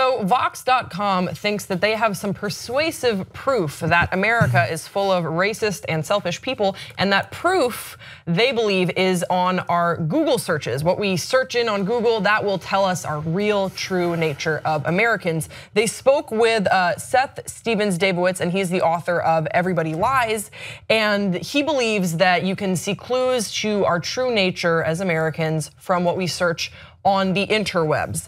So Vox.com thinks that they have some persuasive proof that America is full of racist and selfish people, and that proof, they believe, is on our Google searches. What we search in on Google, that will tell us our real, true nature of Americans. They spoke with Seth Stephens-Davidowitz, and he's the author of Everybody Lies, and he believes that you can see clues to our true nature as Americans from what we search on the interwebs.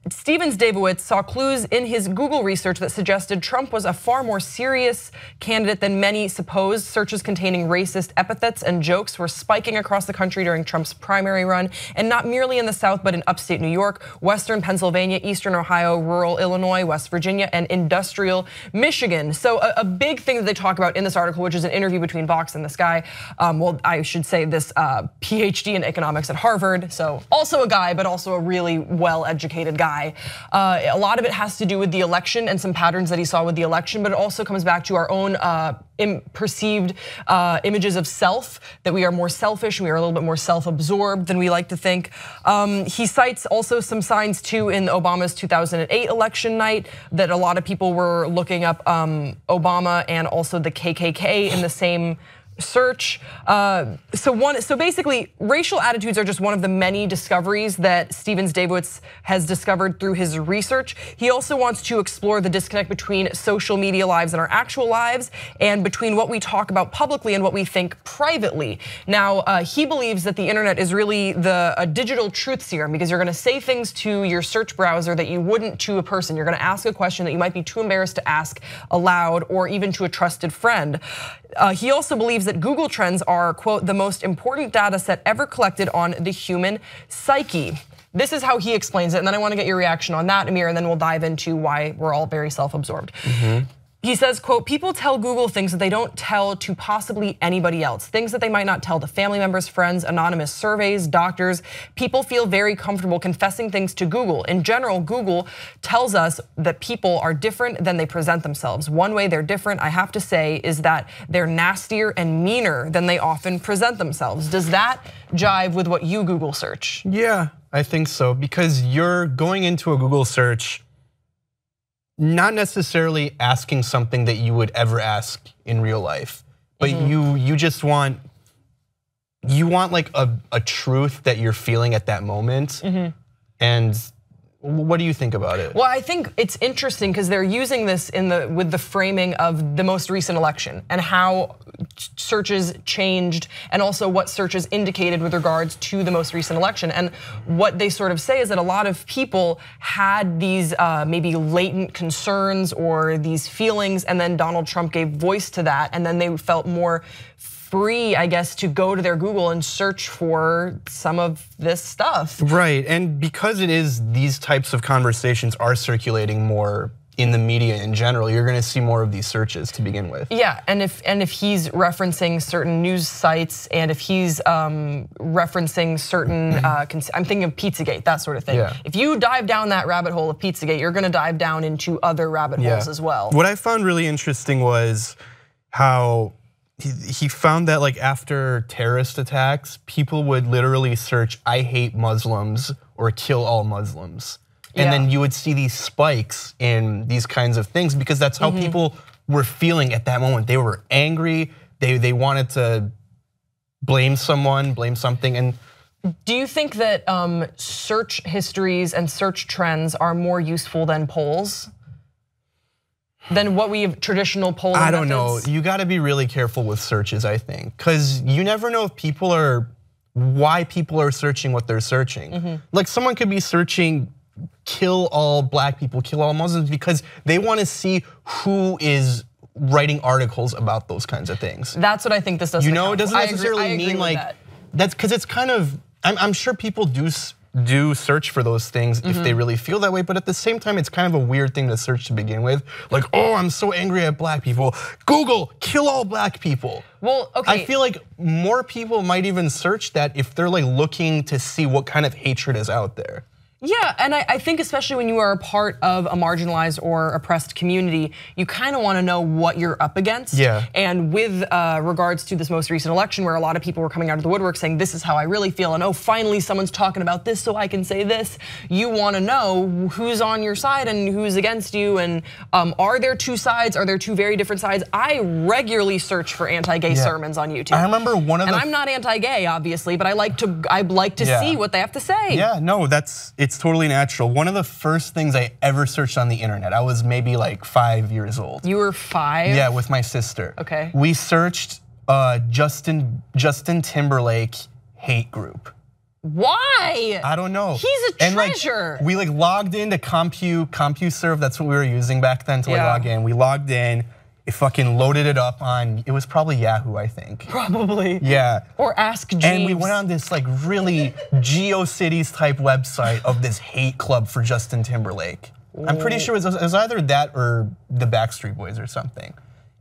Stephens-Davidowitz saw clues in his Google research that suggested Trump was a far more serious candidate than many supposed. Searches containing racist epithets and jokes were spiking across the country during Trump's primary run, and not merely in the South, but in upstate New York, Western Pennsylvania, Eastern Ohio, rural Illinois, West Virginia, and industrial Michigan. So a big thing that they talk about in this article, which is an interview between Vox and this guy, well, I should say this PhD in economics at Harvard, so also a guy, but also a really well-educated guy. A lot of it has to do with the election and some patterns that he saw with the election, but it also comes back to our own perceived images of self, that we are more selfish, we are a little bit more self-absorbed than we like to think. He cites also some signs too in Obama's 2008 election night that a lot of people were looking up Obama and also the KKK in the same search. So basically, racial attitudes are just one of the many discoveries that Stephens-Davidowitz has discovered through his research. He also wants to explore the disconnect between social media lives and our actual lives, and between what we talk about publicly and what we think privately. Now, he believes that the internet is really a digital truth serum, because you're gonna say things to your search browser that you wouldn't to a person. You're gonna ask a question that you might be too embarrassed to ask aloud or even to a trusted friend. He also believes that Google Trends are, quote, the most important data set ever collected on the human psyche. This is how he explains it, and then I want to get your reaction on that, Amir, and then we'll dive into why we're all very self-absorbed. He says, quote, people tell Google things that they don't tell to possibly anybody else. Things that they might not tell to family members, friends, anonymous surveys, doctors. People feel very comfortable confessing things to Google. In general, Google tells us that people are different than they present themselves. One way they're different, I have to say, is that they're nastier and meaner than they often present themselves. Does that jive with what you Google search? Yeah, I think so, because you're going into a Google search not necessarily asking something that you would ever ask in real life, but you just want like a truth that you're feeling at that moment. And what do you think about it? Well, I think it's interesting because they're using this with the framing of the most recent election and how searches changed, and also what searches indicated with regards to the most recent election. And what they sort of say is that a lot of people had these maybe latent concerns or these feelings, and then Donald Trump gave voice to that, and then they felt more free, I guess, to go to their Google and search for some of this stuff. Right, and because it is these types of conversations are circulating more in the media in general, you're gonna see more of these searches to begin with. Yeah, and if he's referencing certain news sites, and if he's referencing certain, I'm thinking of Pizzagate, that sort of thing. Yeah. If you dive down that rabbit hole of Pizzagate, you're gonna dive down into other rabbit holes as well. What I found really interesting was how he found that like after terrorist attacks, people would literally search "I hate Muslims" or "kill all Muslims." And then you would see these spikes in these kinds of things, because that's how people were feeling at that moment. They were angry, they wanted to blame someone, blame something. And do you think that search histories and search trends are more useful than polls? Than what we have traditional polling I don't methods? know, you gotta be really careful with searches, I think. Cause you never know if why people are searching what they're searching. Like someone could be searching "kill all black people, kill all Muslims" because they wanna see who is writing articles about those kinds of things. That's what I think this does. You know, it doesn't necessarily mean like, that's because it's kind of, I'm sure people do search for those things if they really feel that way, but at the same time, it's kind of a weird thing to search to begin with. Like, oh, I'm so angry at black people. Google, kill all black people. Well, okay. I feel like more people might even search that if they're like looking to see what kind of hatred is out there. Yeah, and I think especially when you are a part of a marginalized or oppressed community, you kind of want to know what you're up against. Yeah. And with regards to this most recent election where a lot of people were coming out of the woodwork saying this is how I really feel and oh finally someone's talking about this so I can say this, you want to know who's on your side and who's against you, and are there two sides? Are there two very different sides? I regularly search for anti-gay sermons on YouTube. I remember one of and I'm not anti-gay obviously, but I like to see what they have to say. Yeah, no, it's totally natural. One of the first things I ever searched on the internet, I was maybe like 5 years old. You were 5? Yeah, with my sister. Okay. We searched Justin Timberlake hate group. Why? I don't know. He's a treasure. Like, we like logged into CompuServe, that's what we were using back then to like log in. We logged in. It fucking loaded it up on, it was probably Yahoo, I think. Probably. Yeah. Or Ask Jeeves. And we went on this like really GeoCities type website of this hate club for Justin Timberlake. I'm pretty sure it was either that or the Backstreet Boys or something.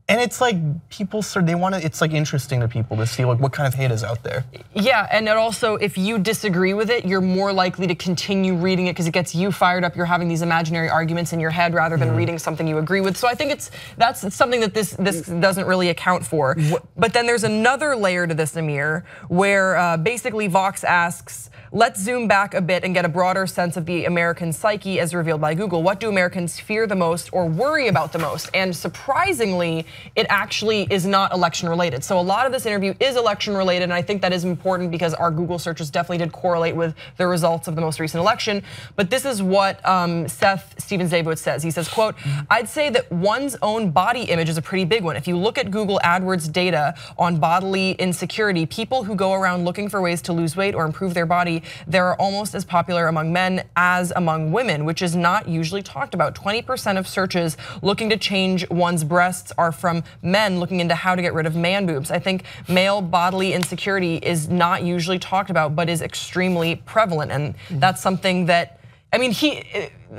And it's like people, it's like interesting to people to see like what kind of hate is out there. Yeah, and it also, if you disagree with it, you're more likely to continue reading it because it gets you fired up. You're having these imaginary arguments in your head rather than reading something you agree with. So I think that's something that this doesn't really account for. But then there's another layer to this, Amir, where basically Vox asks, let's zoom back a bit and get a broader sense of the American psyche as revealed by Google. What do Americans fear the most or worry about the most? And surprisingly, it actually is not election related. So a lot of this interview is election related, and I think that is important because our Google searches definitely did correlate with the results of the most recent election. But this is what Seth Steven-Zabowitz says. He says, quote, I'd say that one's own body image is a pretty big one. If you look at Google AdWords data on bodily insecurity, people who go around looking for ways to lose weight or improve their body, they're almost as popular among men as among women, which is not usually talked about. 20% of searches looking to change one's breasts are from men looking into how to get rid of man boobs. I think male bodily insecurity is not usually talked about, but is extremely prevalent, and that's something that, I mean,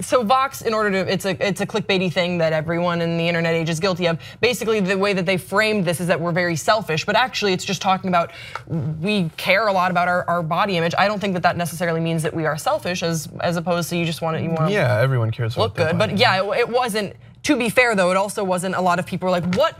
so Vox, in order to, it's a clickbaity thing that everyone in the internet age is guilty of. Basically, the way that they framed this is that we're very selfish, but actually it's just talking about we care a lot about our body image. I don't think that necessarily means that we are selfish, as opposed to you want to yeah, everyone cares look good. But yeah, it wasn't. To be fair though, it also wasn't a lot of people were like, what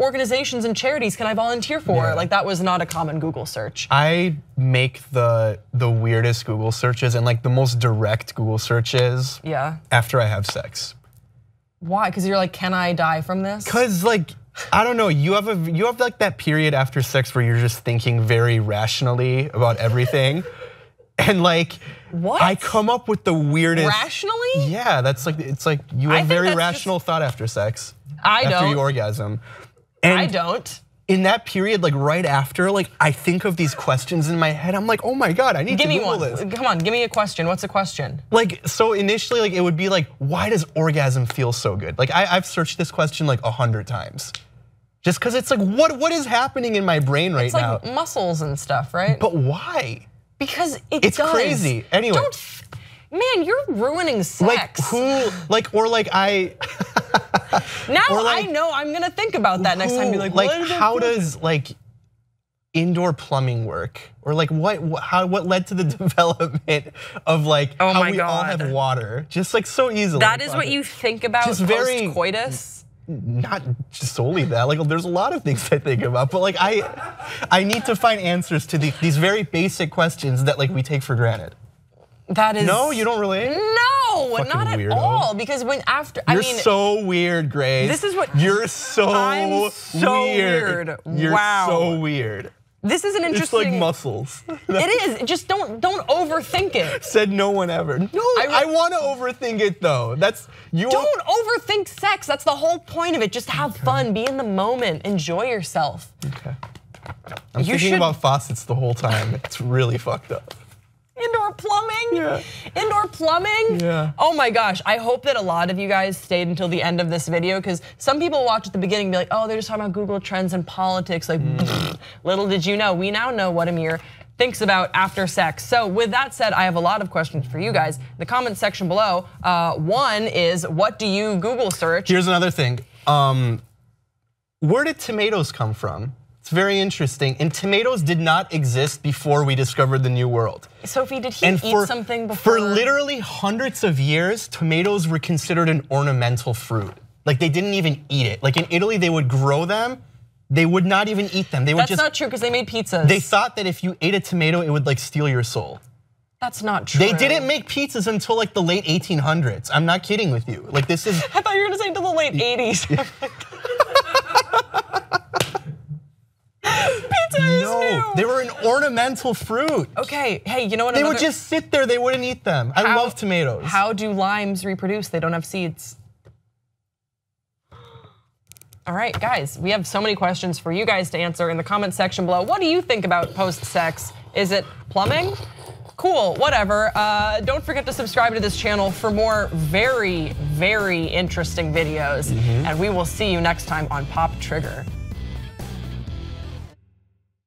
organizations and charities can I volunteer for? Yeah. Like that was not a common Google search. I make the weirdest Google searches and like the most direct Google searches after I have sex. Why? Because you're like, can I die from this? Because like, I don't know, you have like that period after sex where you're just thinking very rationally about everything. And like, what? I come up with the weirdest. Rationally? Yeah, that's like, it's like you have very rational thought after sex. After you orgasm. And I don't. In that period, like right after, like I think of these questions in my head. I'm like, oh my God, I need to Google this. Come on, give me a question. What's a question? Like, so initially, like it would be like, why does orgasm feel so good? Like I've searched this question like 100 times. Just because it's like, what is happening in my brain right now? It's like muscles and stuff, right? But why? Because it's crazy. Anyway. Man, you're ruining sex. Like who, or like I. Now I know I'm gonna think about that next time. Be like how does like indoor plumbing work? Or like what led to the development of like how we all have water? Just like so easily. That is what you think about post-coitus? Not just solely that, like there's a lot of things I think about, but like I need to find answers to these very basic questions that like we take for granted. That is no, you don't relate. No, not at all. Because you're so weird, Grace. This is what you're so I'm so weird. You're so weird. This is an interesting. It's like muscles. It is. Just don't overthink it. Said no one ever. No, I want to overthink it though. Don't overthink sex. That's the whole point of it. Just have fun. Be in the moment. Enjoy yourself. Okay. I'm thinking about faucets the whole time. It's really fucked up. Indoor plumbing? Yeah. Indoor plumbing? Yeah. Oh my gosh, I hope that a lot of you guys stayed until the end of this video because some people watch at the beginning and be like, oh, they're just talking about Google Trends and politics. Like, little did you know, we now know what Amir thinks about after sex. So with that said, I have a lot of questions for you guys. The comment section below, one is, what do you Google search? Here's another thing. Where did tomatoes come from? It's very interesting. And tomatoes did not exist before we discovered the New World. Sophie, did he eat something before? For literally hundreds of years, tomatoes were considered an ornamental fruit. Like they didn't even eat it. Like in Italy, they would grow them. They would not even eat them. They would That's not true because they made pizzas. They thought that if you ate a tomato, it would like steal your soul. That's not true. They didn't make pizzas until like the late 1800s. I'm not kidding with you. Like this is. I thought you were gonna say until the late 80s. Pizza is new. They were an ornamental fruit. Okay, hey, you know what? They would just sit there. They wouldn't eat them. I love tomatoes. How do limes reproduce? They don't have seeds. All right, guys, we have so many questions for you guys to answer in the comment section below. What do you think about post-sex? Is it plumbing? Cool, whatever. Don't forget to subscribe to this channel for more very, very interesting videos. And we will see you next time on Pop Trigger.